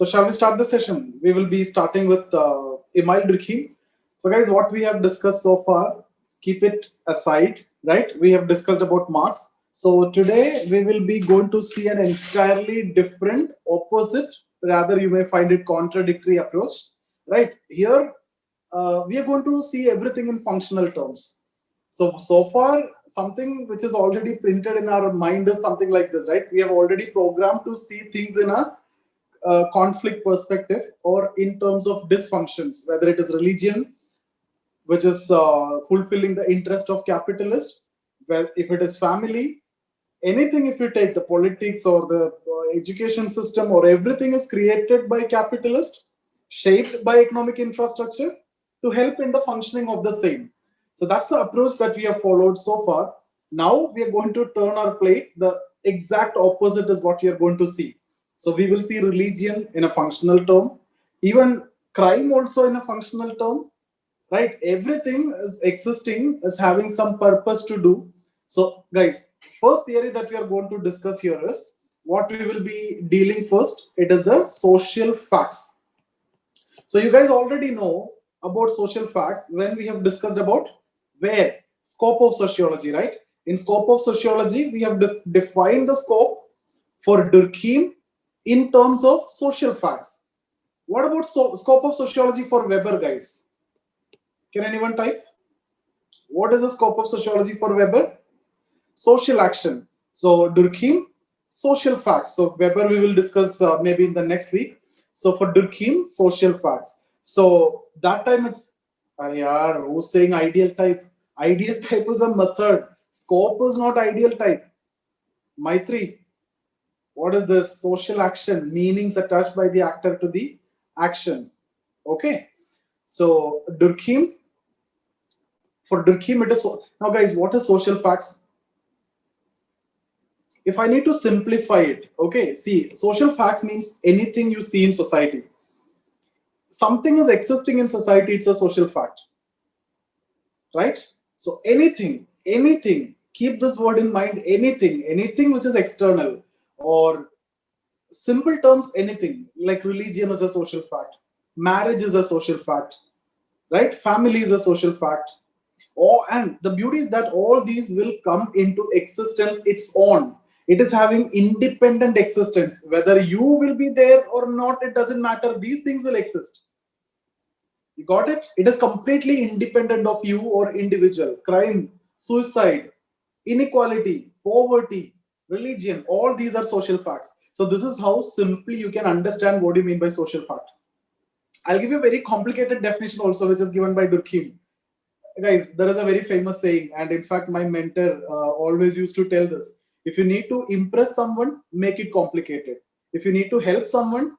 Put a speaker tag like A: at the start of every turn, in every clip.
A: So shall we start the session? We will be starting with Émile Durkheim. So guys, what we have discussed so far, keep it aside, right? We have discussed about Marx. So today we will be going to see an entirely different, opposite, rather you may find it contradictory approach, right? Here we are going to see everything in functional terms. So far, something which is already printed in our mind is something like this, right? We have already programmed to see things in a conflict perspective or in terms of dysfunctions, whether it is religion, which is fulfilling the interest of capitalist, well, if it is family, anything, if you take the politics or the education system or everything is created by capitalist, shaped by economic infrastructure to help in the functioning of the same. So that's the approach that we have followed so far. Now we are going to turn our plate. The exact opposite is what you are going to see. So we will see religion in a functional term, even crime also in a functional term, right? Everything is existing, is having some purpose to do. So guys, first theory that we are going to discuss here is what we will be dealing first. It is the social facts. So you guys already know about social facts when we have discussed about where scope of sociology, right? In scope of sociology, we have defined the scope for Durkheim in terms of social facts. What about scope of sociology for Weber, guys? Can anyone type? What is the scope of sociology for Weber? Social action. So Durkheim, social facts. So Weber we will discuss maybe in the next week. So for Durkheim, social facts. So that time it's, who's saying ideal type? Ideal type is a method. Scope is not ideal type. Maitri, what is this? Social action, meanings attached by the actor to the action. Okay. So Durkheim, for Durkheim it is, now guys, what is social facts? If I need to simplify it, okay, see, social facts means anything you see in society. Something is existing in society, it's a social fact, right? So anything, keep this word in mind, anything which is external, or simple terms, anything, like religion is a social fact, marriage is a social fact, right? Family is a social fact. Oh, and the beauty is that all these will come into existence its own. It is having independent existence. Whether you will be there or not, it doesn't matter. These things will exist. You got it? It is completely independent of you or individual. Crime, suicide, inequality, poverty, religion, all these are social facts. So this is how simply you can understand what you mean by social fact. I'll give you a very complicated definition also, which is given by Durkheim. Guys, there is a very famous saying, and in fact, my mentor always used to tell this. If you need to impress someone, make it complicated. If you need to help someone,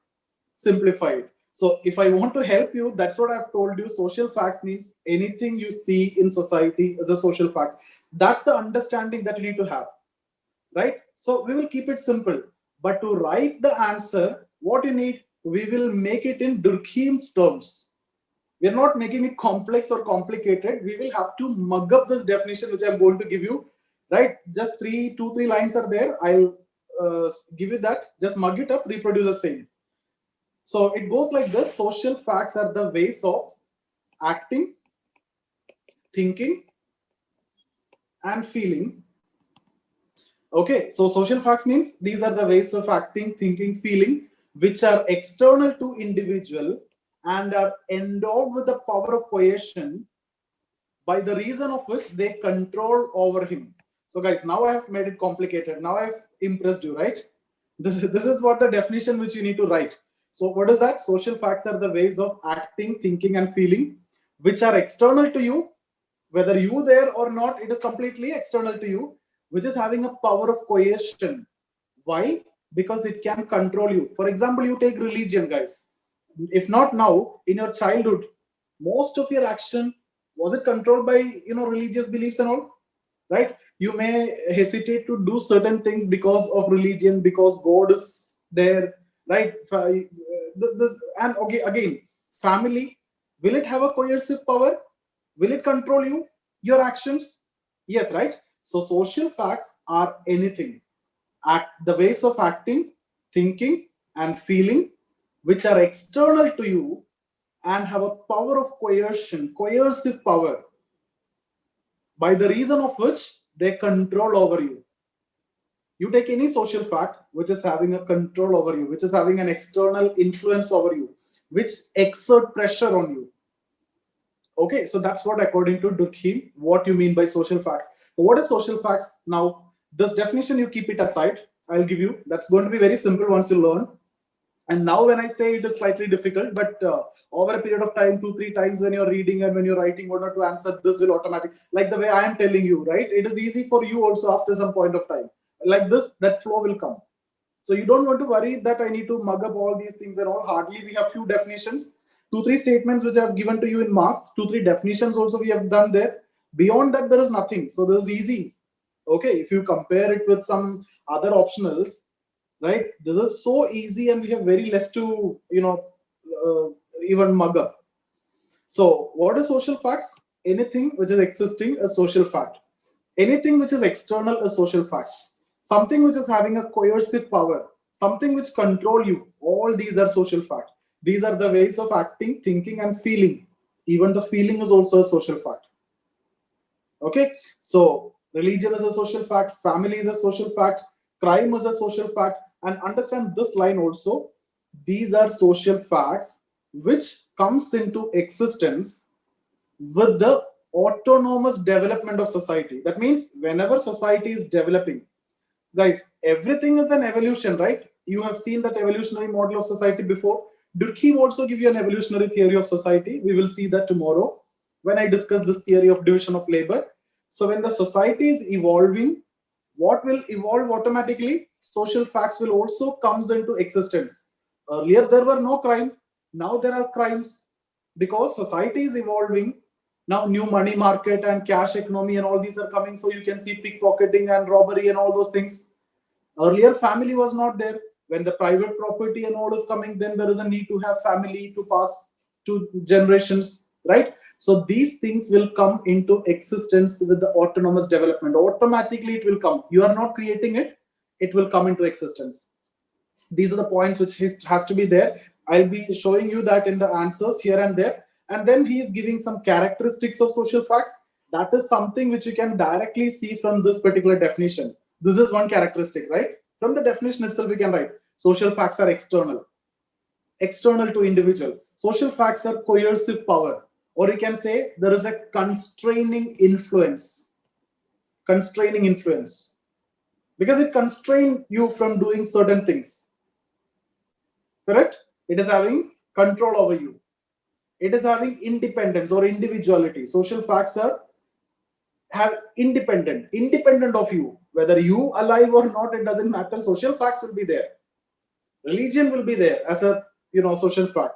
A: simplify it. So if I want to help you, that's what I've told you. Social facts means anything you see in society is a social fact. That's the understanding that you need to have, right? So we will keep it simple. But to write the answer, what you need, we will make it in Durkheim's terms. We're not making it complex or complicated. We will have to mug up this definition, which I'm going to give you, right? Just 2-3 lines are there. I'll give you that. Just mug it up, reproduce the same. So it goes like this. Social facts are the ways of acting, thinking, and feeling. Okay, so social facts means these are the ways of acting, thinking, feeling, which are external to individual and are endowed with the power of coercion, by the reason of which they control over him. So guys, now I have made it complicated. Now I've impressed you, right? This is what the definition which you need to write. So what is that? Social facts are the ways of acting, thinking, and feeling, which are external to you. Whether you there or not, it is completely external to you, which is having a power of coercion. Why? Because it can control you. For example, you take religion, guys. If not now, in your childhood, most of your action, was it controlled by religious beliefs and all, right? You may hesitate to do certain things because of religion, because God is there, right? And okay, again, family, will it have a coercive power? Will it control you, your actions? Yes, right? So social facts are anything, the ways of acting, thinking, and feeling, which are external to you and have a power of coercion, coercive power, by the reason of which they control over you. You take any social fact which is having a control over you, which is having an external influence over you, which exert pressure on you. Okay, so that's what, according to Durkheim, what you mean by social facts. So what is social facts? Now, this definition, you keep it aside. I'll give you. That's going to be very simple once you learn. And now when I say it is slightly difficult, but over a period of time, 2-3 times when you're reading and when you're writing order to answer, this will automatically, like the way I am telling you, right? It is easy for you also after some point of time. Like this, that flow will come. So you don't want to worry that I need to mug up all these things and all. Hardly we have few definitions, 2-3 statements which I have given to you in marks, 2-3 definitions also we have done there. Beyond that, there is nothing. So this is easy. Okay, if you compare it with some other optionals, right? This is so easy and we have very less to, even mug up. So what is social facts? Anything which is existing is social fact. Anything which is external is social fact. Something which is having a coercive power, something which control you, all these are social fact. These are the ways of acting, thinking and feeling. Even the feeling is also a social fact. Okay, so religion is a social fact, family is a social fact, crime is a social fact, and understand this line also. These are social facts which comes into existence with the autonomous development of society. That means whenever society is developing, guys, everything is an evolution, right? You have seen that evolutionary model of society before. Durkheim also give you an evolutionary theory of society. We will see that tomorrow when I discuss this theory of division of labor. So when the society is evolving, what will evolve automatically? Social facts will also comes into existence. Earlier there were no crime. Now there are crimes because society is evolving. Now new money market and cash economy and all these are coming. So you can see pickpocketing and robbery and all those things. Earlier family was not there. When the private property and all is coming, then there is a need to have family to pass to generations, right? So these things will come into existence with the autonomous development. Automatically it will come. You are not creating it, it will come into existence. These are the points which has to be there. I'll be showing you that in the answers here and there. And then he is giving some characteristics of social facts. That is something which you can directly see from this particular definition. This is one characteristic, right? From the definition itself, we can write social facts are external to individual. Social facts are coercive power, or you can say there is a constraining influence. Constraining influence. Because it constrains you from doing certain things. Correct? It is having control over you. It is having independence or individuality. Social facts are independent of you. Whether you alive or not, it doesn't matter. Social facts will be there. Religion will be there as a social fact.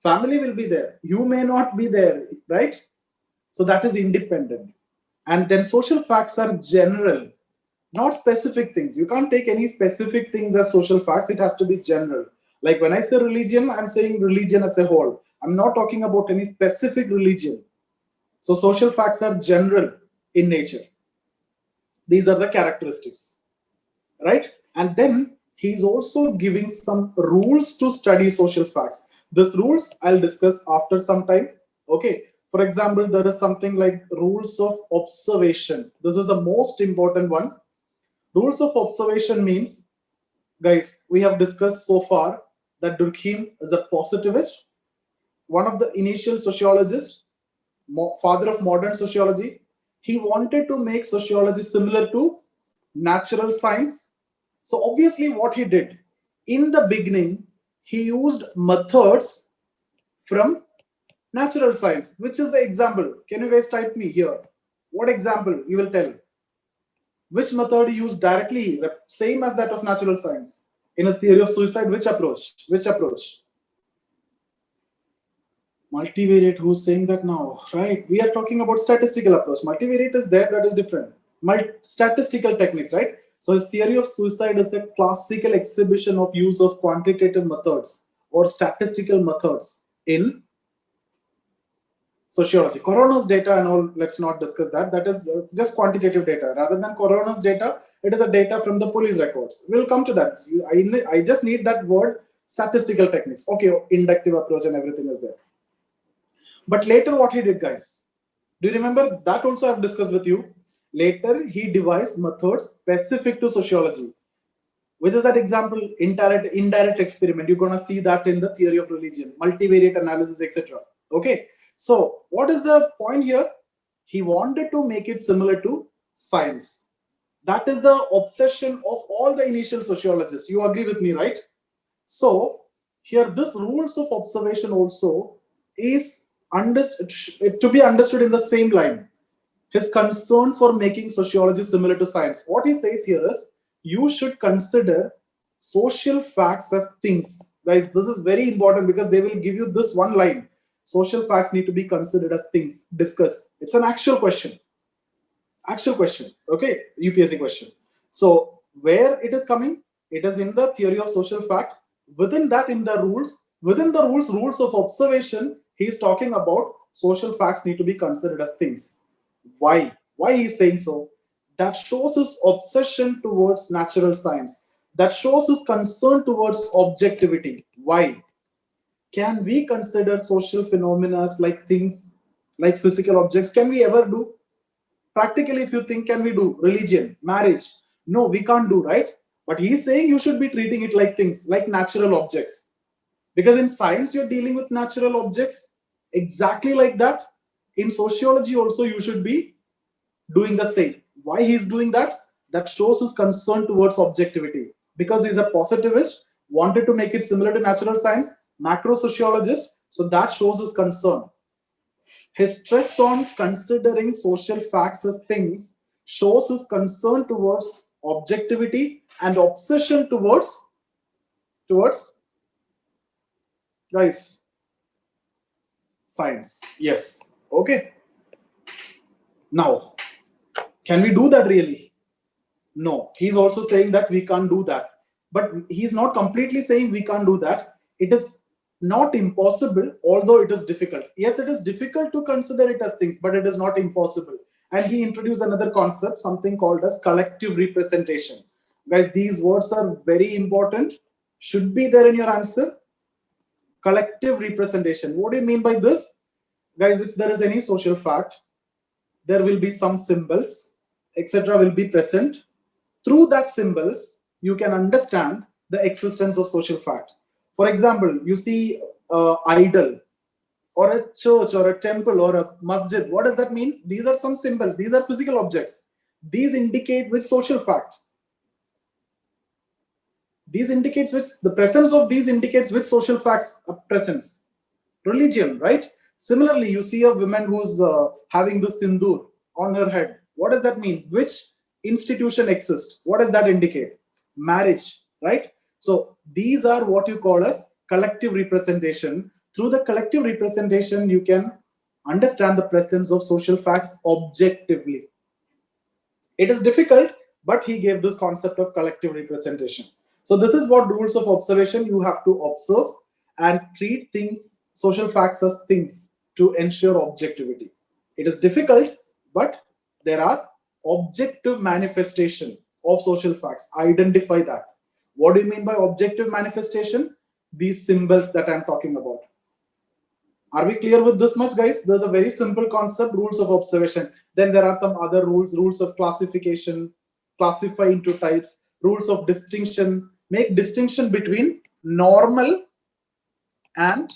A: Family will be there. You may not be there, right? So that is independent. And then social facts are general, not specific things. You can't take any specific things as social facts. It has to be general. Like when I say religion, I'm saying religion as a whole. I'm not talking about any specific religion. So social facts are general in nature. These are the characteristics, right? And then he's also giving some rules to study social facts. These rules I'll discuss after some time. Okay. For example, there is something like rules of observation. This is the most important one. Rules of observation means, guys, we have discussed so far that Durkheim is a positivist, one of the initial sociologists, father of modern sociology. He wanted to make sociology similar to natural science. So obviously what he did, in the beginning, he used methods from natural science. Which is the example? Can you guys type me here? What example you will tell? Which method he used directly, same as that of natural science? In his theory of suicide, which approach? Which approach? Multivariate, who's saying that now? Right, we are talking about statistical approach. Multivariate is there, that is different. Statistical techniques, right? So his theory of suicide is a classical exhibition of use of quantitative methods or statistical methods in sociology. Coroner's data and all, let's not discuss that. That is just quantitative data. Rather than coroner's data, it is a data from the police records. We'll come to that. I just need that word statistical techniques. Okay, inductive approach and everything is there. But later what he did, guys, do you remember that also I've discussed with you? Later he devised methods specific to sociology, which is that example, indirect experiment. You're going to see that in the theory of religion, multivariate analysis, etc. Okay, so what is the point here? He wanted to make it similar to science. That is the obsession of all the initial sociologists. You agree with me, right? So here, this rules of observation also is to be understood in the same line. His concern for making sociology similar to science. What he says here is, you should consider social facts as things. Guys, this is very important because they will give you this one line. Social facts need to be considered as things. Discuss. It's an actual question. Actual question. Okay, UPSC question. So where it is coming? It is in the theory of social fact. Within that, in the rules, rules of observation, he is talking about social facts need to be considered as things. Why he is saying so? That shows his obsession towards natural science. That shows his concern towards objectivity. Why? Can we consider social phenomena like things, like physical objects? Can we ever do? Practically, if you think, can we do religion, marriage? No, we can't do, right? But he's saying you should be treating it like things, like natural objects. Because in science, you're dealing with natural objects exactly like that. In sociology also, you should be doing the same. Why he's doing that? That shows his concern towards objectivity. Because he's a positivist, wanted to make it similar to natural science, macro sociologist. So that shows his concern. His stress on considering social facts as things shows his concern towards objectivity and obsession towards guys, science. Yes. Okay. Now, can we do that really? No. He's also saying that we can't do that. But he's not completely saying we can't do that. It is not impossible, although it is difficult. Yes, it is difficult to consider it as things, but it is not impossible. And he introduced another concept, something called as collective representation. Guys, these words are very important. Should be there in your answer. Collective representation. What do you mean by this? Guys, if there is any social fact, there will be some symbols, etc. will be present. Through that symbols, you can understand the existence of social fact. For example, you see idol or a church or a temple or a masjid. What does that mean? These are some symbols. These are physical objects. These indicate which social fact. These indicates which, the presence of these indicates which social facts are presence. Religion, right? Similarly, you see a woman who's having the sindoor on her head. What does that mean? Which institution exists? What does that indicate? Marriage, right? So these are what you call as collective representation. Through the collective representation, you can understand the presence of social facts objectively. It is difficult, but he gave this concept of collective representation. So this is what rules of observation. You have to observe and treat things, social facts, as things to ensure objectivity. It is difficult, but there are objective manifestation of social facts. Identify that. What do you mean by objective manifestation? These symbols that I'm talking about. Are we clear with this much, guys? There's a very simple concept, rules of observation. Then there are some other rules of classification, classify into types, rules of distinction, make distinction between normal and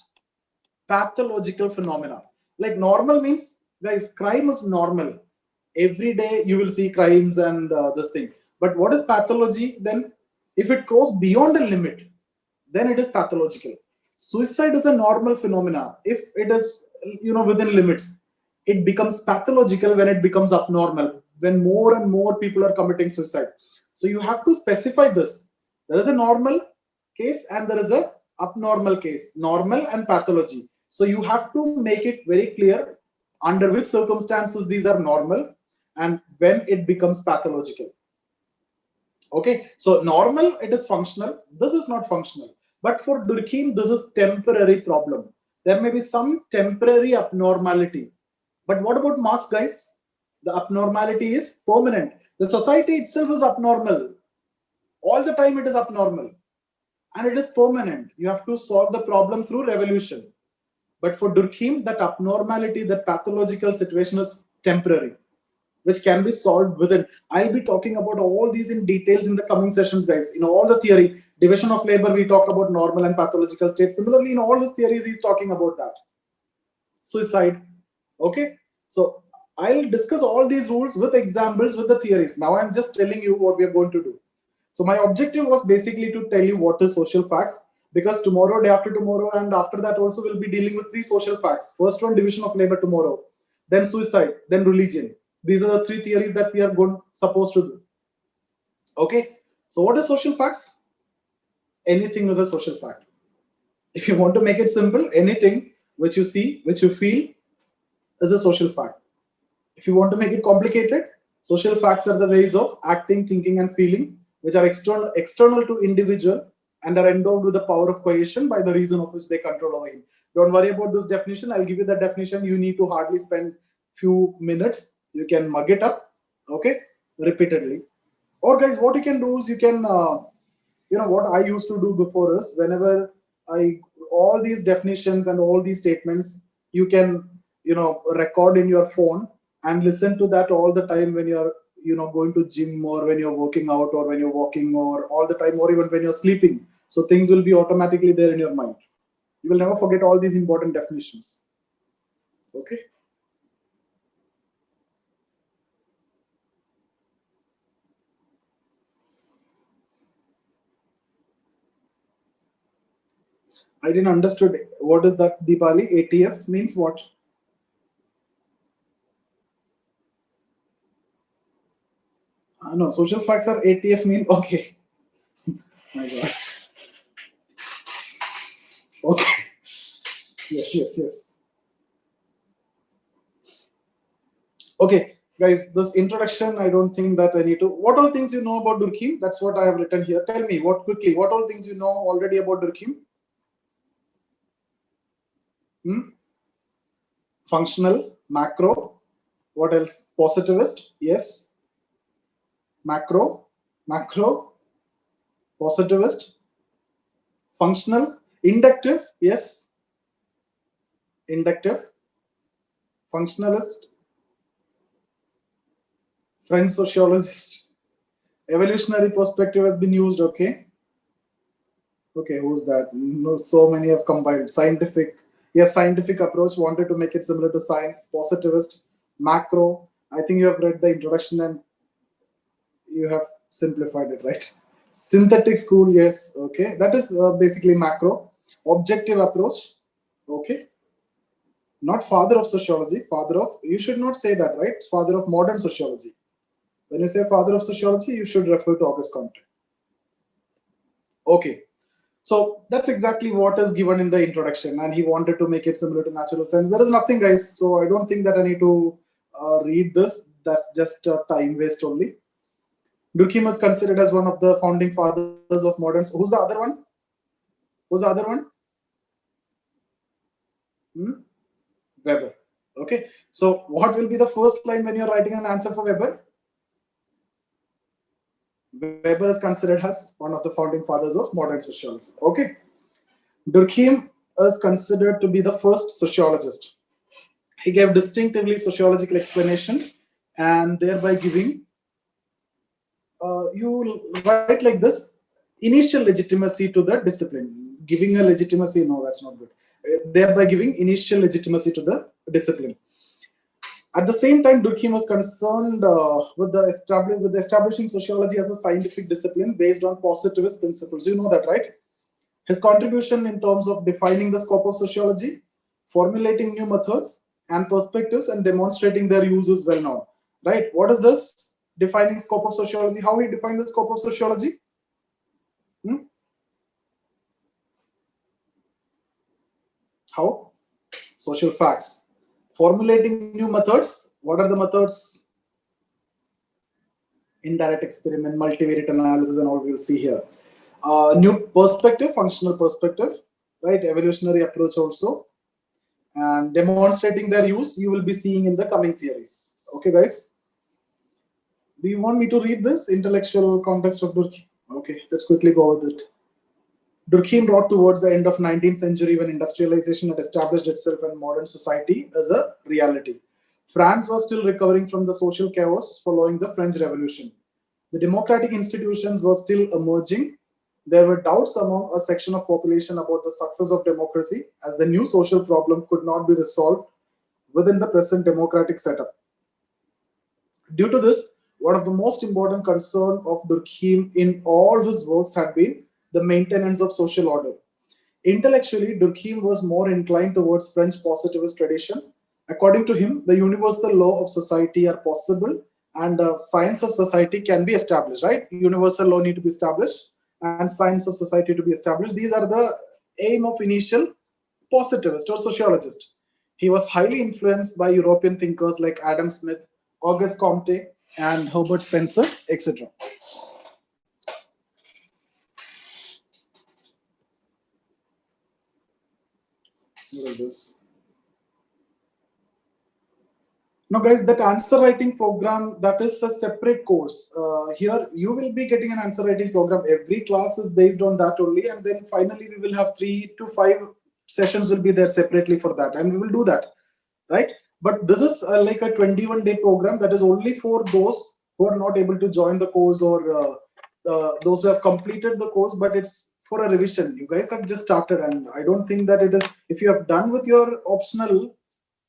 A: pathological phenomena. Like normal means, guys, crime is normal. Every day you will see crimes and this thing. But what is pathology? Then if it goes beyond a limit, then it is pathological. Suicide is a normal phenomena. If it is, within limits, it becomes pathological when it becomes abnormal, when more and more people are committing suicide. So you have to specify this. There is a normal case and there is a abnormal case, normal and pathology. So you have to make it very clear under which circumstances these are normal and when it becomes pathological. Okay, so normal, it is functional. This is not functional. But for Durkheim, this is temporary problem. There may be some temporary abnormality. But what about Marx, guys? The abnormality is permanent. The society itself is abnormal. All the time it is abnormal. and it is permanent. You have to solve the problem through revolution. But for Durkheim, that abnormality, that pathological situation is temporary, which can be solved within. I'll be talking about all these in details in the coming sessions, guys. In all the theory, division of labor, we talk about normal and pathological states. Similarly, in all his theories, he's talking about that. Suicide. Okay. So I'll discuss all these rules with examples, with the theories. Now I'm just telling you what we are going to do. So my objective was basically to tell you what is social facts, because tomorrow, day after tomorrow, and after that also we'll be dealing with 3 social facts. First one, division of labor tomorrow, then suicide, then religion. These are the 3 theories that we are supposed to do. Okay. So what is social facts? Anything is a social fact. If you want to make it simple, anything which you see, which you feel, is a social fact. If you want to make it complicated, social facts are the ways of acting, thinking, and feeling, which are external to individual and are endowed with the power of coercion by the reason of which they control over him. Don't worry about this definition. I'll give you the definition. You need to hardly spend few minutes. You can mug it up, okay, repeatedly. Or guys, what you can do is you can, what I used to do before is, whenever all these definitions and all these statements, you can, record in your phone and listen to that all the time when you're, going to gym, or when you're working out, or when you're walking, or all the time, or even when you're sleeping. So things will be automatically there in your mind. You will never forget all these important definitions. Okay. I didn't understood. What is that, Deepali? ATF means what? No, social facts are ATF mean, okay. My God. Okay. Yes. Okay, guys, this introduction, I don't think that I need to. What all things you know about Durkheim? That's what I have written here. Tell me, what all things you know already about Durkheim? Functional, macro. What else? Positivist, yes. Macro, positivist, functional, inductive, yes. Inductive, functionalist, French sociologist. Evolutionary perspective has been used, okay. Okay, who's that? No, so many have combined. Scientific, yes, scientific approach, wanted to make it similar to science. Positivist, macro. I think you have read the introduction and you have simplified it, right? Synthetic school, yes, okay. That is basically macro. Objective approach, okay. Not father of sociology, father of, you should not say that, right? It's father of modern sociology. When you say father of sociology, you should refer to August Comte. Okay. So that's exactly what is given in the introduction, and he wanted to make it similar to natural science. There is nothing, guys. So I don't think that I need to read this. That's just time waste only. Durkheim is considered as one of the founding fathers of modern. Who's the other one? Weber. Okay. So what will be the first line when you're writing an answer for Weber? Weber is considered as one of the founding fathers of modern sociology. Okay. Durkheim is considered to be the first sociologist. He gave distinctively sociological explanation, and thereby giving, you write like this, initial legitimacy to the discipline. Giving a legitimacy, no, that's not good. Thereby giving initial legitimacy to the discipline. At the same time, Durkheim was concerned with establishing sociology as a scientific discipline based on positivist principles. You know that, right? His contribution in terms of defining the scope of sociology, formulating new methods and perspectives, and demonstrating their use is well known, right? What is this? Defining scope of sociology. How he defined the scope of sociology? How? Social facts. Formulating new methods. What are the methods? Indirect experiment, multivariate analysis, and all we'll see here. New perspective, functional perspective, right? Evolutionary approach also. And demonstrating their use, you will be seeing in the coming theories. Okay, guys? Do you want me to read this? Intellectual context of Durkheim? Okay, let's quickly go with it. Durkheim wrote towards the end of 19th century when industrialization had established itself in modern society as a reality. France was still recovering from the social chaos following the French Revolution. The democratic institutions were still emerging. There were doubts among a section of population about the success of democracy, as the new social problem could not be resolved within the present democratic setup. Due to this, one of the most important concerns of Durkheim in all his works had been the maintenance of social order. Intellectually, Durkheim was more inclined towards French positivist tradition. According to him, the universal law of society are possible and science of society can be established, right? Universal law need to be established and science of society to be established. These are the aim of initial positivist or sociologist. He was highly influenced by European thinkers like Adam Smith, Auguste Comte, and Herbert Spencer, etc. What is this? Now, guys, that answer writing program, that is a separate course. Here, you will be getting an answer writing program. Every class is based on that only. And then finally, we will have 3 to 5 sessions will be there separately for that. And we will do that, right? But this is like a 21-day program that is only for those who are not able to join the course or those who have completed the course, but it's for a revision. You guys have just started, and I don't think that it is, if you have done with your optional,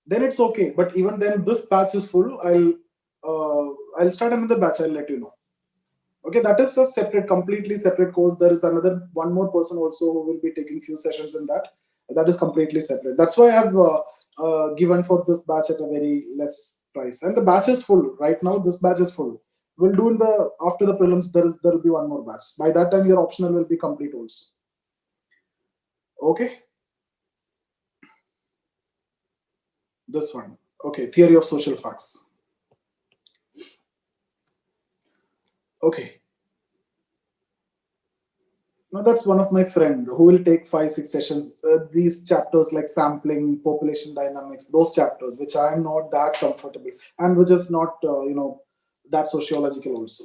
A: then it's okay. But even then, this batch is full. I'll start another batch. I'll let you know. Okay, that is a separate, completely separate course. There is another one more person also who will be taking few sessions in that. That is completely separate. That's why I have given for this batch at a very less price. And the batch is full right now. This batch is full. We'll do in the after the prelims. There will be one more batch. By that time, your optional will be complete also. Okay. This one. Okay, theory of social facts. Okay. Now that's one of my friend who will take 5-6 sessions. These chapters like sampling, population dynamics, those chapters, which I am not that comfortable and which is not, that sociological also.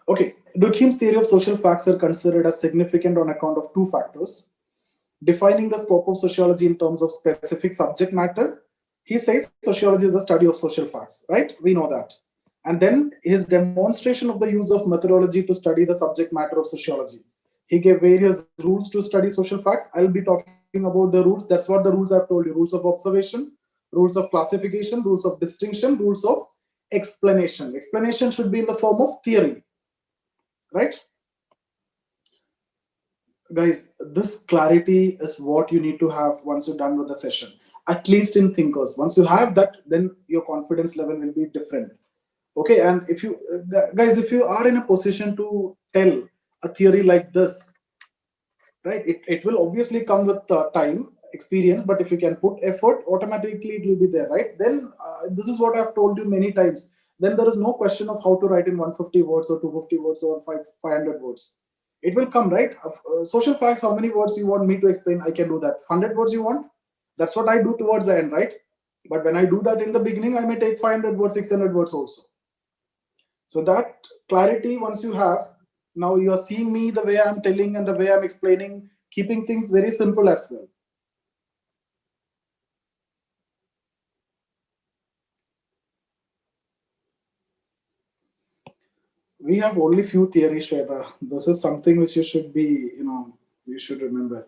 A: Okay, Durkheim's theory of social facts are considered as significant on account of 2 factors. Defining the scope of sociology in terms of specific subject matter. He says sociology is the study of social facts, right? We know that. And then his demonstration of the use of methodology to study the subject matter of sociology. He gave various rules to study social facts. I'll be talking about the rules. That's what the rules I've told you. Rules of observation, rules of classification, rules of distinction, rules of explanation. Explanation should be in the form of theory, right? Guys, this clarity is what you need to have once you're done with the session, at least in thinkers. Once you have that, then your confidence level will be different. Okay, and if you guys, if you are in a position to tell a theory like this, right, it will obviously come with time experience, but if you can put effort, automatically it will be there, right? Then this is what I've told you many times. Then there is no question of how to write in 150 words or 250 words or 500 words. It will come, right? Social facts, how many words you want me to explain? I can do that. 100 words you want? That's what I do towards the end, right? But when I do that in the beginning, I may take 500 words, 600 words also. So that clarity, once you have, now you are seeing me the way I'm telling and the way I'm explaining, keeping things very simple as well. We have only few theories, Shweta. This is something which you should be, you should remember.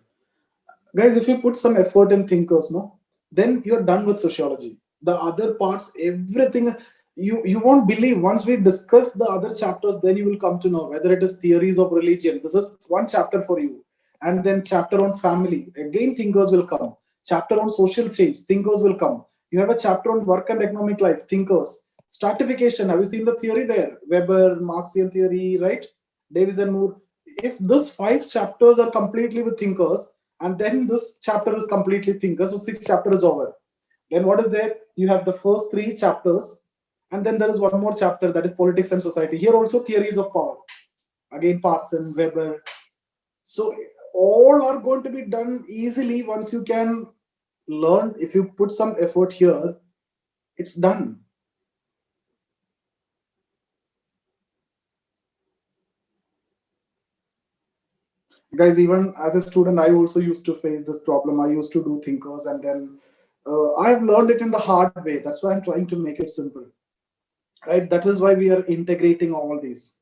A: Guys, if you put some effort in thinkers, no, then you're done with sociology. The other parts, everything, you won't believe. Once we discuss the other chapters, then you will come to know whether it is theories of religion. This is one chapter for you. And then chapter on family. Again, thinkers will come. Chapter on social change, thinkers will come. You have a chapter on work and economic life, thinkers. Stratification, have you seen the theory there? Weber, Marxian theory, right? Davis and Moore. If these 5 chapters are completely with thinkers, and then this chapter is completely thinkers, so 6 chapters is over. Then what is there? You have the first 3 chapters, and then there is one more chapter that is politics and society. Here also theories of power. Again, Parson, Weber. So all are going to be done easily once you can learn. If you put some effort here, it's done. Guys, even as a student, I also used to face this problem. I used to do thinkers, and then I've learned it in the hard way. That's why I'm trying to make it simple, right? That is why we are integrating all these.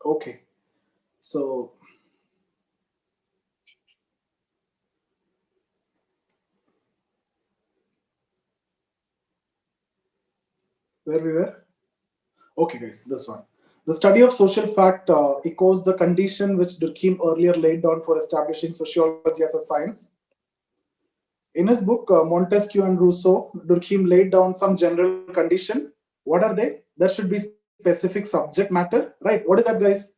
A: Okay, so where we were? Okay, guys, this one. The study of social fact echoes the condition which Durkheim earlier laid down for establishing sociology as a science. In his book, Montesquieu and Rousseau, Durkheim laid down some general condition. What are they? There should be specific subject matter, right? What is that, guys?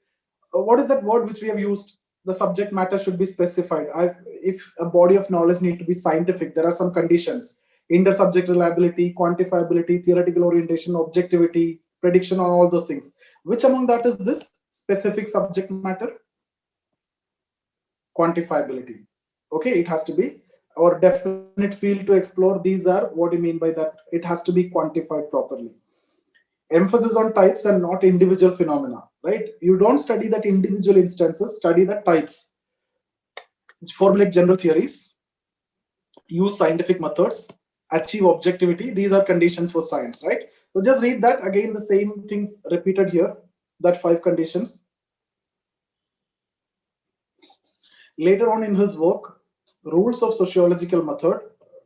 A: What is that word which we have used? The subject matter should be specified. If a body of knowledge need to be scientific, there are some conditions: intersubject reliability, quantifiability, theoretical orientation, objectivity, prediction on all those things. Which among that is this specific subject matter? Quantifiability. Okay, it has to be, or definite field to explore. These are what do you mean by that? It has to be quantified properly. Emphasis on types and not individual phenomena, right? You don't study that individual instances, study the types, which formulate general theories, use scientific methods, achieve objectivity. These are conditions for science, right? So just read that again, the same things repeated here, that 5 conditions. Later on in his work, Rules of Sociological Method,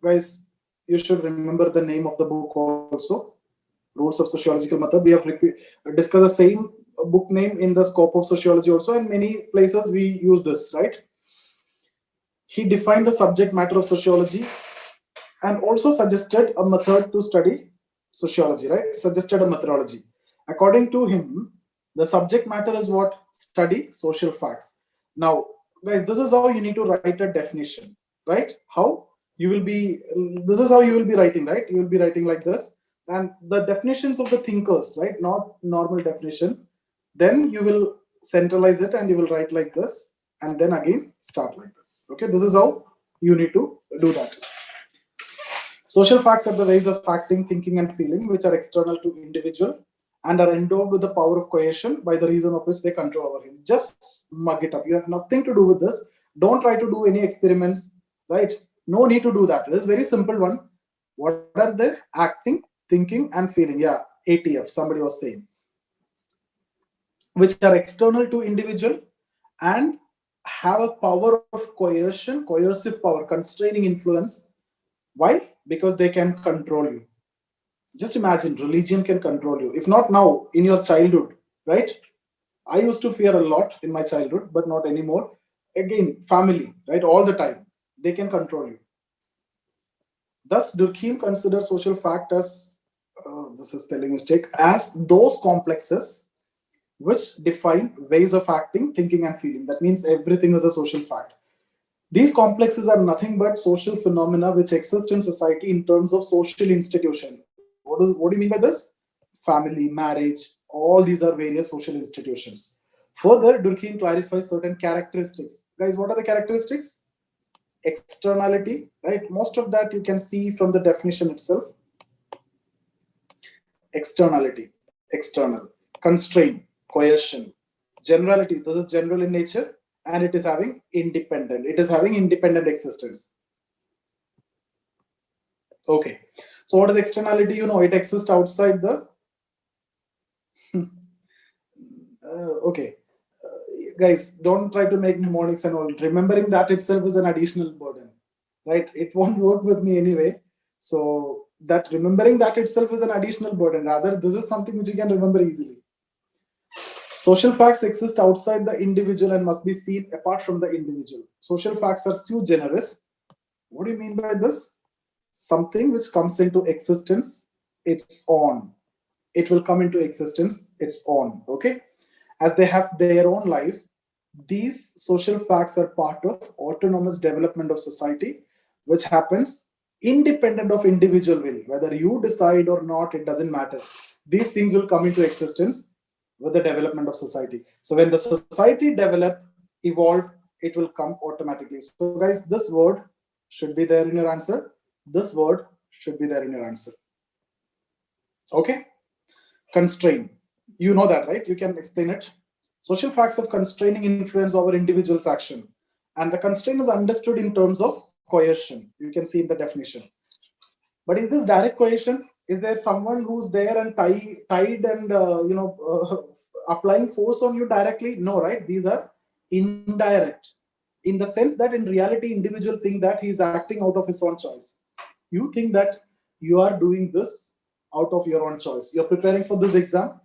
A: guys, you should remember the name of the book also. Rules of Sociological Method. We have discussed the same book name in the scope of sociology also, and many places we use this, right? He defined the subject matter of sociology and also suggested a method to study sociology, right? Suggested a methodology. According to him, the subject matter is what? Study social facts. Now, guys, this is how you need to write a definition, right? How you will be, this is how you will be writing, right? You will be writing like this. And the definitions of the thinkers, right? Not normal definition. Then you will centralize it and you will write like this. And then again, start like this. Okay, this is how you need to do that. Social facts are the ways of acting, thinking, and feeling which are external to individual and are endowed with the power of coercion by the reason of which they control over him. Just mug it up. You have nothing to do with this. Don't try to do any experiments, right? No need to do that. It is very simple one. What are the acting, thinking, and feeling? Yeah, ATF, somebody was saying. Which are external to individual and have a power of coercion, coercive power, constraining influence. Why? Because they can control you. Just imagine, religion can control you. If not now, in your childhood, right? I used to fear a lot in my childhood, but not anymore. Again, family, right? All the time, they can control you. Thus, Durkheim considers social fact as, this is spelling mistake, as those complexes which define ways of acting, thinking, and feeling. That means everything is a social fact. These complexes are nothing but social phenomena which exist in society in terms of social institution. What do you mean by this? Family, marriage, all these are various social institutions. Further, Durkheim clarifies certain characteristics. Guys, what are the characteristics? Externality, right? Most of that you can see from the definition itself. Externality, external, constraint, coercion, generality, this is general in nature, and it is having independent, existence. Okay, so what is externality? You know, it exists outside the okay, guys, don't try to make mnemonics and all. Remembering that itself is an additional burden, right? It won't work with me anyway. So that remembering that itself is an additional burden. Rather, this is something which you can remember easily. Social facts exist outside the individual and must be seen apart from the individual. Social facts are sui generis. What do you mean by this? Something which comes into existence, its own. It will come into existence, its own. Okay? As they have their own life, these social facts are part of autonomous development of society, which happens independent of individual will. Whether you decide or not, it doesn't matter. These things will come into existence with the development of society. So when the society evolve, it will come automatically. So guys, this word should be there in your answer. This word should be there in your answer. Okay? Constrain. You know that, right? You can explain it. Social facts have constraining influence over individual's action. And the constraint is understood in terms of coercion. You can see in the definition. But is this direct coercion? Is there someone who's there and tied and applying force on you directly? No, right? These are indirect, in the sense that in reality, individual think that he's acting out of his own choice. You think that you are doing this out of your own choice. You're preparing for this exam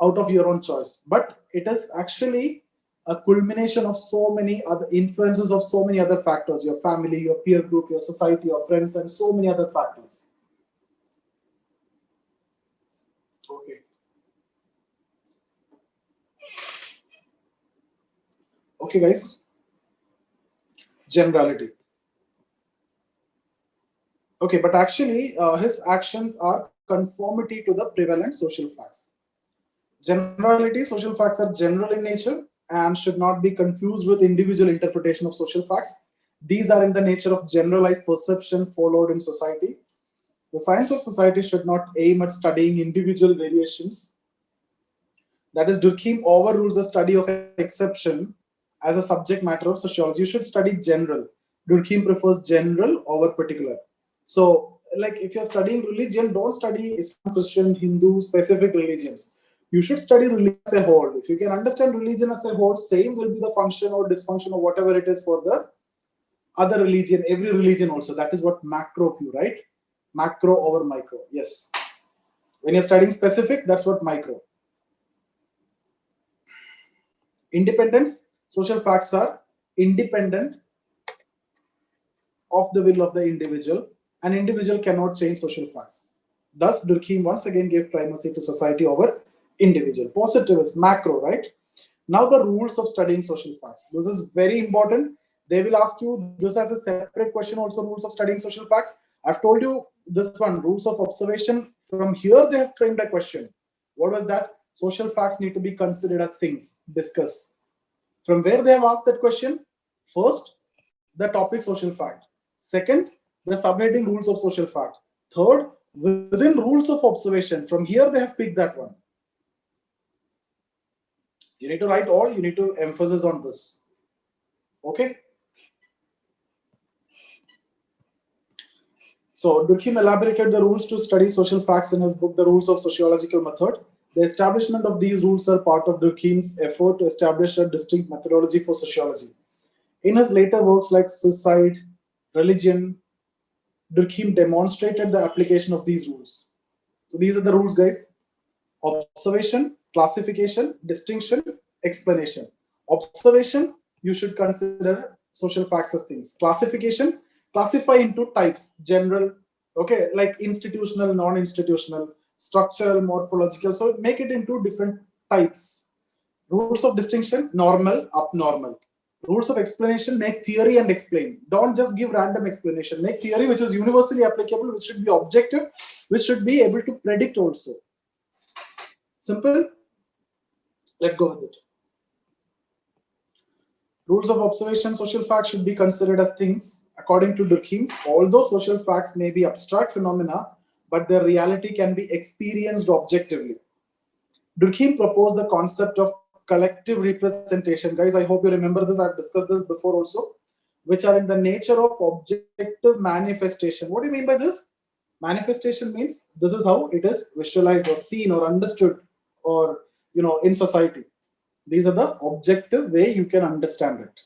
A: out of your own choice, but it is actually a culmination of so many other influences of so many other factors: your family, your peer group, your society, your friends, and so many other factors. Okay. Okay, guys. Generality. Okay, but actually, his actions are conformity to the prevalent social facts. Generality, social facts are general in nature and should not be confused with individual interpretation of social facts. These are in the nature of generalized perception followed in society. The science of society should not aim at studying individual variations. That is, Durkheim overrules the study of exception as a subject matter of sociology. You should study general. Durkheim prefers general over particular. So, like if you're studying religion, don't study Islam, Christian, Hindu, specific religions. You should study religion as a whole. If you can understand religion as a whole, same will be the function or dysfunction or whatever it is for the other religion, every religion also. That is what macro view, right? Macro over micro. Yes. When you're studying specific, that's what micro. Independence, social facts are independent of the will of the individual. An individual cannot change social facts. Thus, Durkheim once again gave primacy to society over individual. Positive is macro, right? Now the rules of studying social facts. This is very important. They will ask you this as a separate question also, rules of studying social fact. I've told you this one, rules of observation. From here they have framed a question. What was that? Social facts need to be considered as things. Discuss. From where they have asked that question? First, the topic social fact. Second, the subheading rules of social fact. Third, within rules of observation. From here they have picked that one. You need to write all, you need to emphasize on this. Okay? So Durkheim elaborated the rules to study social facts in his book, The Rules of Sociological Method. The establishment of these rules are part of Durkheim's effort to establish a distinct methodology for sociology. In his later works like Suicide, Religion, Durkheim demonstrated the application of these rules. So these are the rules, guys. Observation, classification, distinction, explanation. Observation, you should consider social facts as things. Classification, classify into types, general, okay, like institutional, non-institutional, structural, morphological. So make it into different types. Rules of distinction, normal, abnormal. Rules of explanation, make theory and explain. Don't just give random explanation. Make theory which is universally applicable, which should be objective, which should be able to predict also. Simple? Let's go with it. Rules of observation, social facts should be considered as things. According to Durkheim, although social facts may be abstract phenomena, but their reality can be experienced objectively. Durkheim proposed the concept of collective representation. Guys, I hope you remember this. I've discussed this before also, which are in the nature of objective manifestation. What do you mean by this? Manifestation means this is how it is visualized or seen or understood or, in society. These are the objective way you can understand it.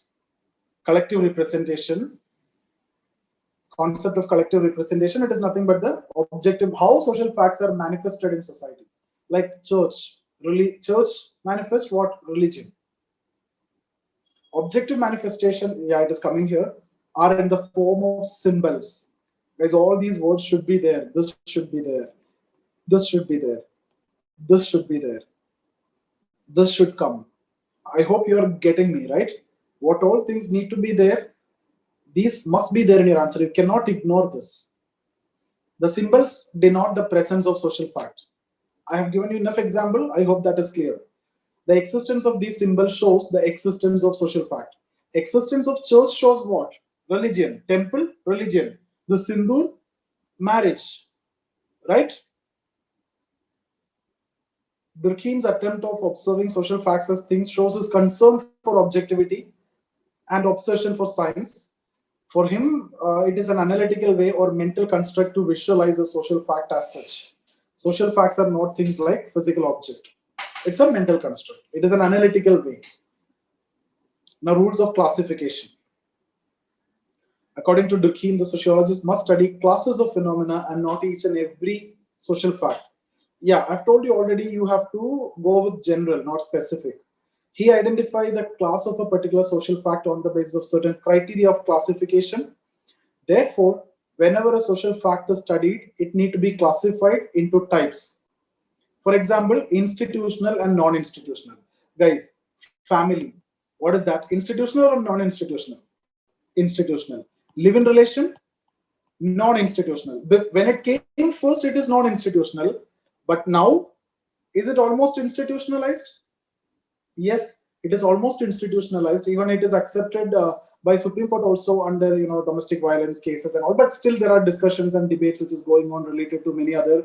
A: Collective representation, concept of collective representation, it is nothing but the objective, how social facts are manifested in society. Like church manifests what? Religion. Objective manifestation, yeah, it is coming here, are in the form of symbols. Guys, all these words should be there. This should be there. This should be there. This should be there. This should come. I hope you are getting me, right? What all things need to be there, these must be there in your answer. You cannot ignore this. The symbols denote the presence of social fact. I have given you enough example. I hope that is clear. The existence of these symbols shows the existence of social fact. Existence of church shows what? religion. Temple, religion. The sindoor, marriage. Right? Durkheim's attempt of observing social facts as things shows his concern for objectivity and obsession for science. For him, it is an analytical way or mental construct to visualize a social fact as such. Social facts are not things like physical object. It's a mental construct. It is an analytical way. Now, rules of classification. According to Durkheim, the sociologist must study classes of phenomena and not each and every social fact. Yeah, I've told you already, you have to go with general, not specific. He identified the class of a particular social fact on the basis of certain criteria of classification. Therefore, whenever a social fact is studied, it needs to be classified into types. For example, institutional and non-institutional. Guys, family. What is that? Institutional or non-institutional? Institutional. Live-in relation? Non-institutional. But when it came first, it is non-institutional. But now, is it almost institutionalized? Yes, it is almost institutionalized. Even it is accepted by Supreme Court also under domestic violence cases and all. But still, there are discussions and debates which is going on related to many other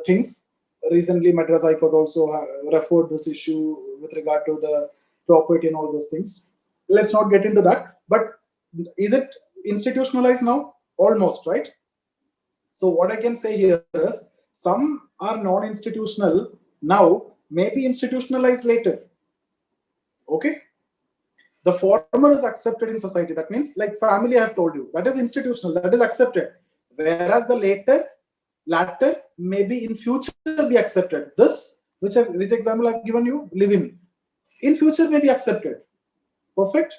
A: things. Recently, Madras High Court also referred this issue with regard to the property and all those things. Let's not get into that. But is it institutionalized now? Almost, right? So what I can say here is some are non-institutional now, maybe institutionalized later. Okay? The former is accepted in society. That means, like family, I have told you, that is institutional, that is accepted. Whereas the latter, maybe in future be accepted. This, which example I've given you, live in future may be accepted. Perfect?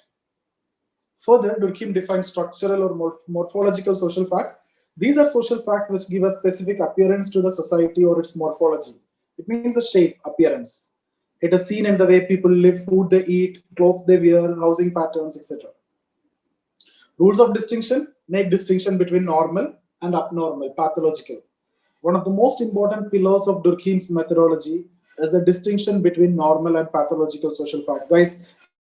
A: Further, Durkheim defines structural or morphological social facts. These are social facts which give a specific appearance to the society or its morphology. It means a shape, appearance. It is seen in the way people live, food they eat, clothes they wear, housing patterns, etc. Rules of distinction make distinction between normal and abnormal, pathological. One of the most important pillars of Durkheim's methodology is the distinction between normal and pathological social facts. Guys,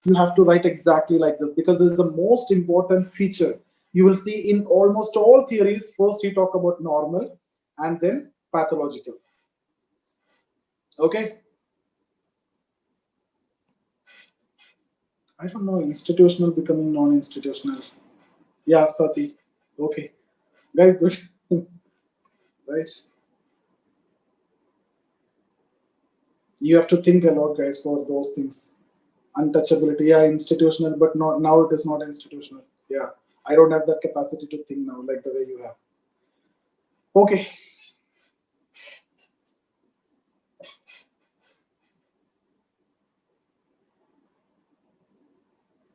A: you have to write exactly like this because this is the most important feature. You will see in almost all theories, first he talk about normal and then pathological. Okay? I don't know, institutional becoming non-institutional. Yeah, Sati. Okay. Guys, good. Right? You have to think a lot, guys, for those things. Untouchability, yeah, institutional, but not now it is not institutional. Yeah. I don't have that capacity to think now like the way you have. Okay.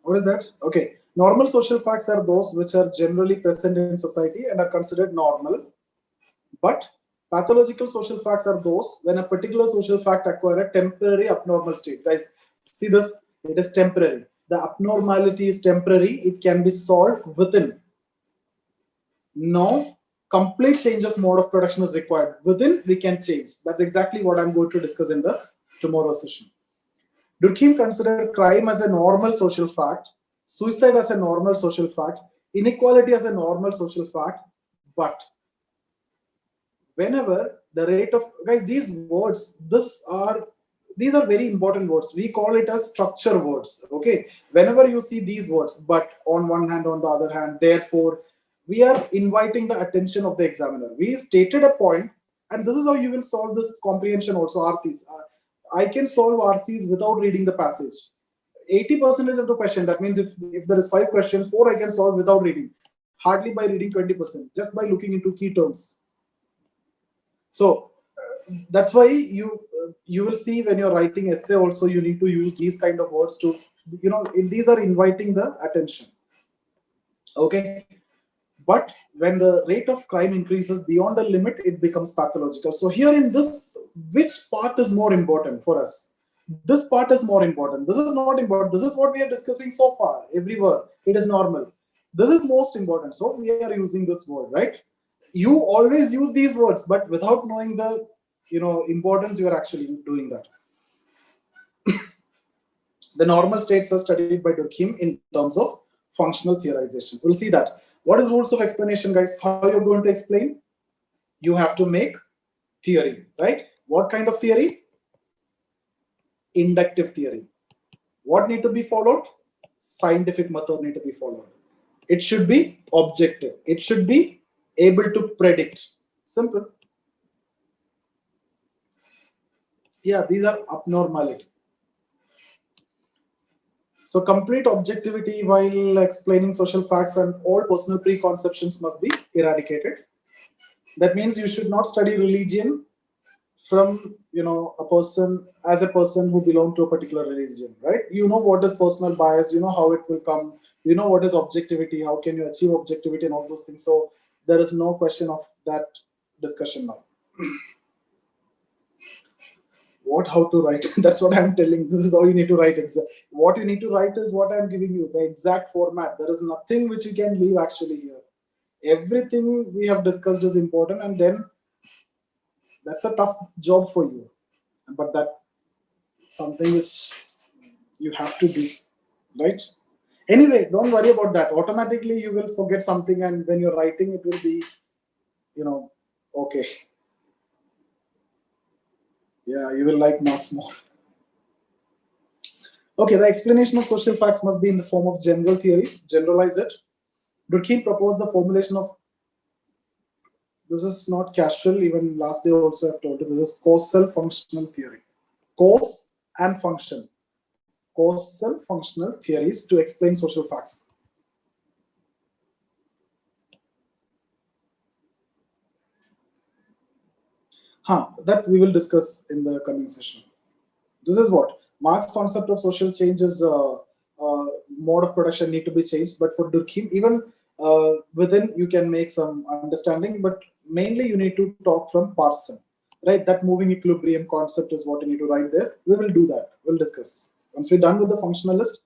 A: What is that? Okay. Normal social facts are those which are generally present in society and are considered normal. But pathological social facts are those when a particular social fact acquire a temporary abnormal state. Guys, see this? It is temporary. The abnormality is temporary. It can be solved within. No complete change of mode of production is required. Within, we can change. That's exactly what I'm going to discuss in the tomorrow's session. Durkheim considered crime as a normal social fact, suicide as a normal social fact, inequality as a normal social fact, but whenever the rate of, guys, these words, these are very important words. We call it as structure words. Okay, whenever you see these words, but on one hand, on the other hand, therefore, we are inviting the attention of the examiner. We stated a point, and this is how you will solve this comprehension also, RCs. I can solve RCs without reading the passage. 80% of the question, that means if there is 5 questions, 4 I can solve without reading. Hardly by reading 20%, just by looking into key terms. So that's why you will see when you're writing essay also, you need to use these kind of words to, these are inviting the attention. Okay. But when the rate of crime increases beyond a limit, it becomes pathological. So here in this, which part is more important for us? This part is more important. This is not important. This is what we are discussing so far. Every word, it is normal. This is most important. So we are using this word, right? You always use these words, but without knowing the importance, you are actually doing that. The normal states are studied by Durkheim in terms of functional theorization. We'll see that. What is rules of explanation, guys? How you're going to explain? You have to make theory, right? What kind of theory? Inductive theory. What need to be followed? Scientific method need to be followed. It should be objective. It should be able to predict. Simple. Yeah, these are abnormality. So complete objectivity while explaining social facts and all personal preconceptions must be eradicated. That means you should not study religion from a person who belongs to a particular religion, right? You know what is personal bias, you know how it will come, you know what is objectivity, how can you achieve objectivity and all those things. So there is no question of that discussion now. How to write? That's what I'm telling. This is how you need to write. What you need to write is what I'm giving you, the exact format. There is nothing which you can leave actually here. Everything we have discussed is important, and then that's a tough job for you, but that something is you have to do, right? Anyway, don't worry about that. Automatically you will forget something, and when you're writing it will be okay. Yeah, you will like marks more. Okay, the explanation of social facts must be in the form of general theories. Generalize it. Durkheim proposed the formulation of, this is not casual, even last day also I've told you, this is causal functional theory. Cause and function. Causal functional theories to explain social facts. That we will discuss in the coming session. This is what Marx's concept of social change is mode of production need to be changed, but for Durkheim, even within you can make some understanding, but mainly you need to talk from Parson, right? That moving equilibrium concept is what you need to write there. We will do that. We'll discuss. Once we're done with the functionalist,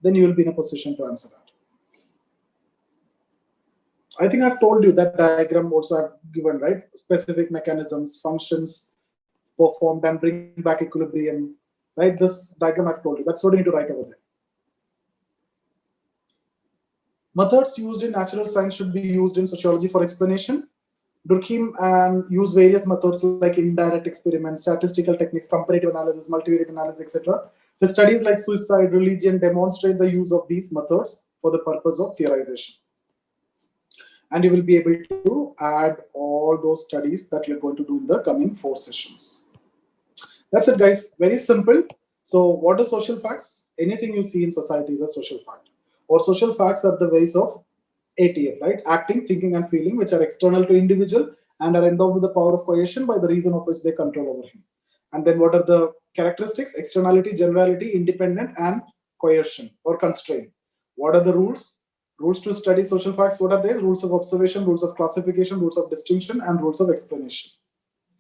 A: then you will be in a position to answer that. I think I've told you that diagram also I've given, right? Specific mechanisms, functions performed and bring back equilibrium, right? This diagram I've told you. That's what you need to write over there. Methods used in natural science should be used in sociology for explanation. Durkheim used various methods like indirect experiments, statistical techniques, comparative analysis, multivariate analysis, etc. The studies like suicide, religion demonstrate the use of these methods for the purpose of theorization. And you will be able to add all those studies that you're going to do in the coming 4 sessions. That's it, guys. Very simple. So what are social facts? Anything you see in society is a social fact. Or social facts are the ways of ATF, right? Acting, thinking, and feeling, which are external to individual and are endowed with the power of coercion by the reason of which they control over him. And then what are the characteristics? Externality, generality, independent, and coercion or constraint. What are the rules? Rules to study social facts, what are they? Rules of observation, rules of classification, rules of distinction, and rules of explanation.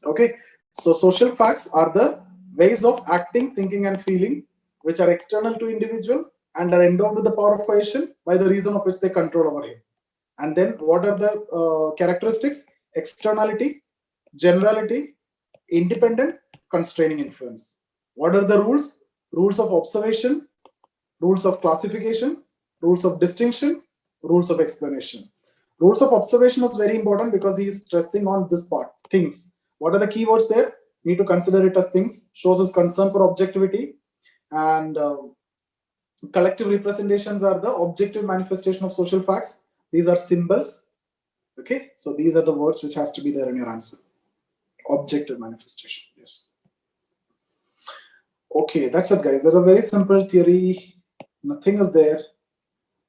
A: Okay, so social facts are the ways of acting, thinking, and feeling, which are external to individual and are endowed with the power of coercion by the reason of which they control over him. And then what are the characteristics? Externality, generality, independent, constraining influence. What are the rules? Rules of observation, rules of classification, rules of distinction, rules of explanation. Rules of observation is very important because he is stressing on this part, things. What are the keywords there? Need to consider it as things, shows his concern for objectivity, and collective representations are the objective manifestation of social facts. These are symbols. Okay, so these are the words which has to be there in your answer. Objective manifestation, yes. Okay, that's it, guys. There's a very simple theory. Nothing is there.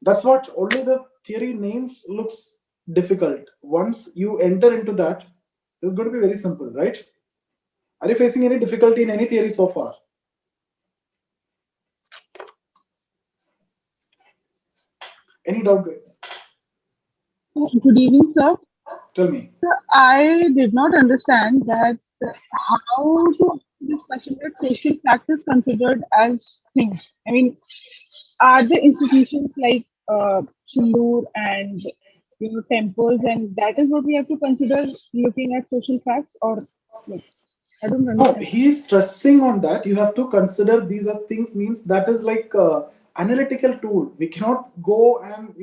A: That's what only the theory names looks difficult. Once you enter into that, it's going to be very simple, right? Are you facing any difficulty in any theory so far? Any doubt, guys?
B: Good evening, sir.
A: Tell me.
B: Sir, I did not understand that how to this question that social fact is considered as things. I mean, are there institutions like Chindur and temples, and that is what we have to consider looking at social facts, or like I don't understand.
A: No, he is stressing on that. You have to consider these as things, means that is like analytical tool. We cannot go and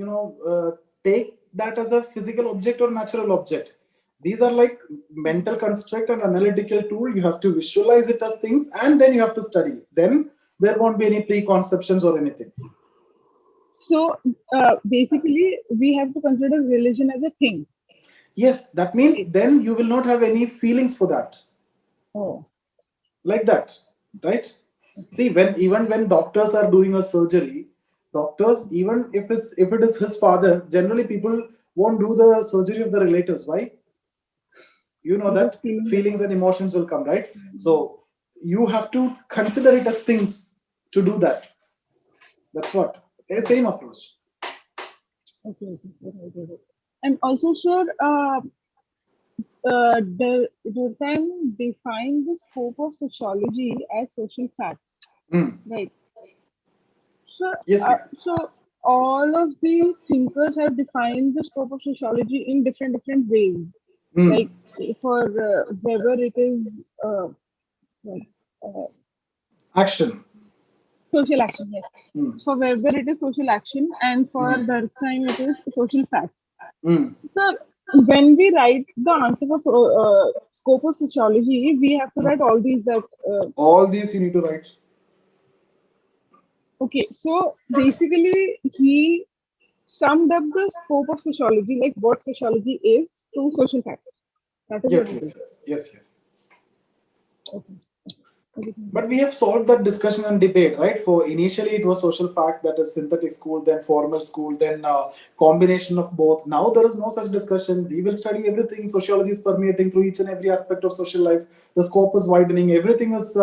A: take that as a physical object or natural object. These are like mental construct and analytical tool. You have to visualize it as things, and then you have to study. Then there won't be any preconceptions or anything.
B: So basically, we have to consider religion as a thing.
A: Yes, that means then you will not have any feelings for that.
B: Oh.
A: Like that, right? See, even when doctors are doing a surgery, doctors, even if it is his father, generally people won't do the surgery of the relatives. Why? You know that feelings and emotions will come, right? So you have to consider it as things to do that. That's what a same approach.
B: Okay, sir, I get it. And also, sir, Durkheim defined the scope of sociology as social facts, right? So,
A: Yes.
B: so all of the thinkers have defined the scope of sociology in different ways. Like for Weber, it is
A: action.
B: Social action, yes. For Weber, it is social action, and for Durkheim, it is social facts. So, when we write the answer for scope of sociology, we have to write all these.
A: All these you need to write.
B: Okay, so basically, he summed up the scope of sociology, like what sociology is, to social facts. That is what it is.
A: Yes.
B: Okay.
A: But we have solved that discussion and debate, right? For initially it was social facts, that is synthetic school, then formal school, then combination of both. Now there is no such discussion. We will study everything. Sociology is permeating through each and every aspect of social life. The scope is widening. Everything is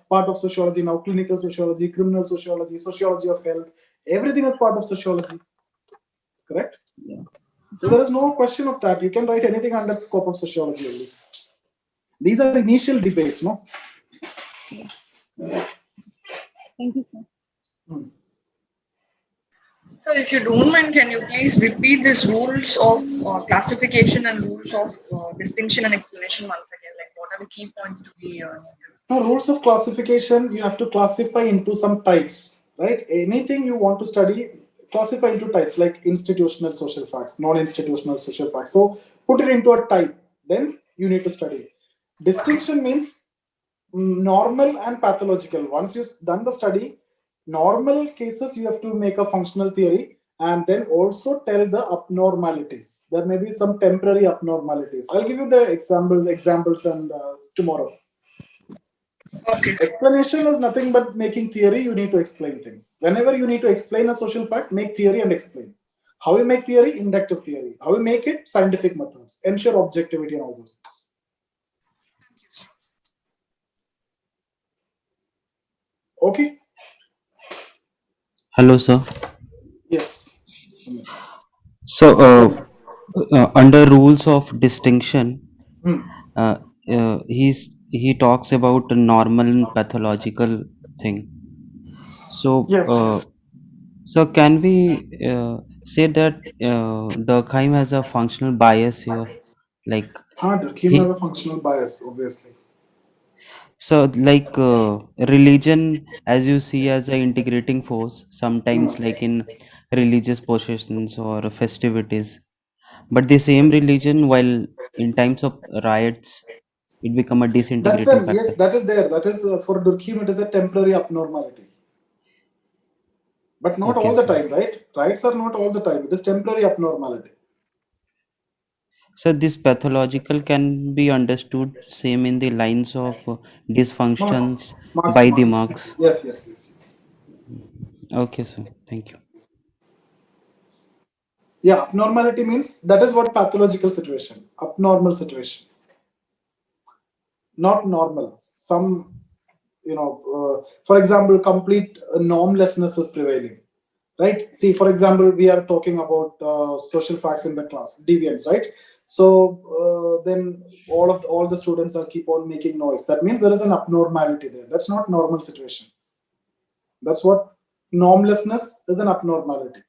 A: part of sociology now. Clinical sociology, criminal sociology, sociology of health. Everything is part of sociology. Correct?
B: Yes.
A: So there is no question of that. You can write anything under the scope of sociology only. These are initial debates, no?
B: Thank you, sir.
C: Sir, if you don't mind, can you please repeat these rules of classification and rules of distinction and explanation once again? Like, what are the key points to be?
A: Now, rules of classification, you have to classify into some types, right? Anything you want to study, classify into types like institutional social facts, non-institutional social facts. So put it into a type, then you need to study. Distinction means normal and pathological. Once you've done the study, normal cases you have to make a functional theory and then also tell the abnormalities. There may be some temporary abnormalities. I'll give you the examples and tomorrow.
C: Okay.
A: Explanation is nothing but making theory. You need to explain things. Whenever you need to explain a social fact, make theory and explain. How you make theory? Inductive theory. How you make it? Scientific methods. Ensure objectivity and all those things. Okay.
D: Hello, sir.
A: Yes.
D: So, under rules of distinction, he talks about a normal and pathological thing. So,
A: Yes.
D: so can we say that Durkheim has a functional bias here? Like
A: Durkheim have a functional bias, obviously.
D: so, like religion, as you see, as an integrating force, sometimes like in religious processions or festivities. But the same religion, while in times of riots, it become a
A: That's
D: disintegrating
A: when,
D: factor.
A: yes, that is there. That is for Durkheim, it is a temporary abnormality. But not
D: Okay,
A: all the
D: sir.
A: time, right? Riots are not all the time. It is temporary abnormality.
D: So this pathological can be understood same in the lines of dysfunctions by the Marx.
A: Yes.
D: Okay, sir. Thank you.
A: Yeah, abnormality means that is what pathological situation, abnormal situation, not normal. Some, for example, complete normlessness is prevailing, right? See, for example, we are talking about social facts in the class, deviance, right? So then all the students are keep on making noise. That means there is an abnormality there. That's not normal situation. That's what normlessness is, an abnormality.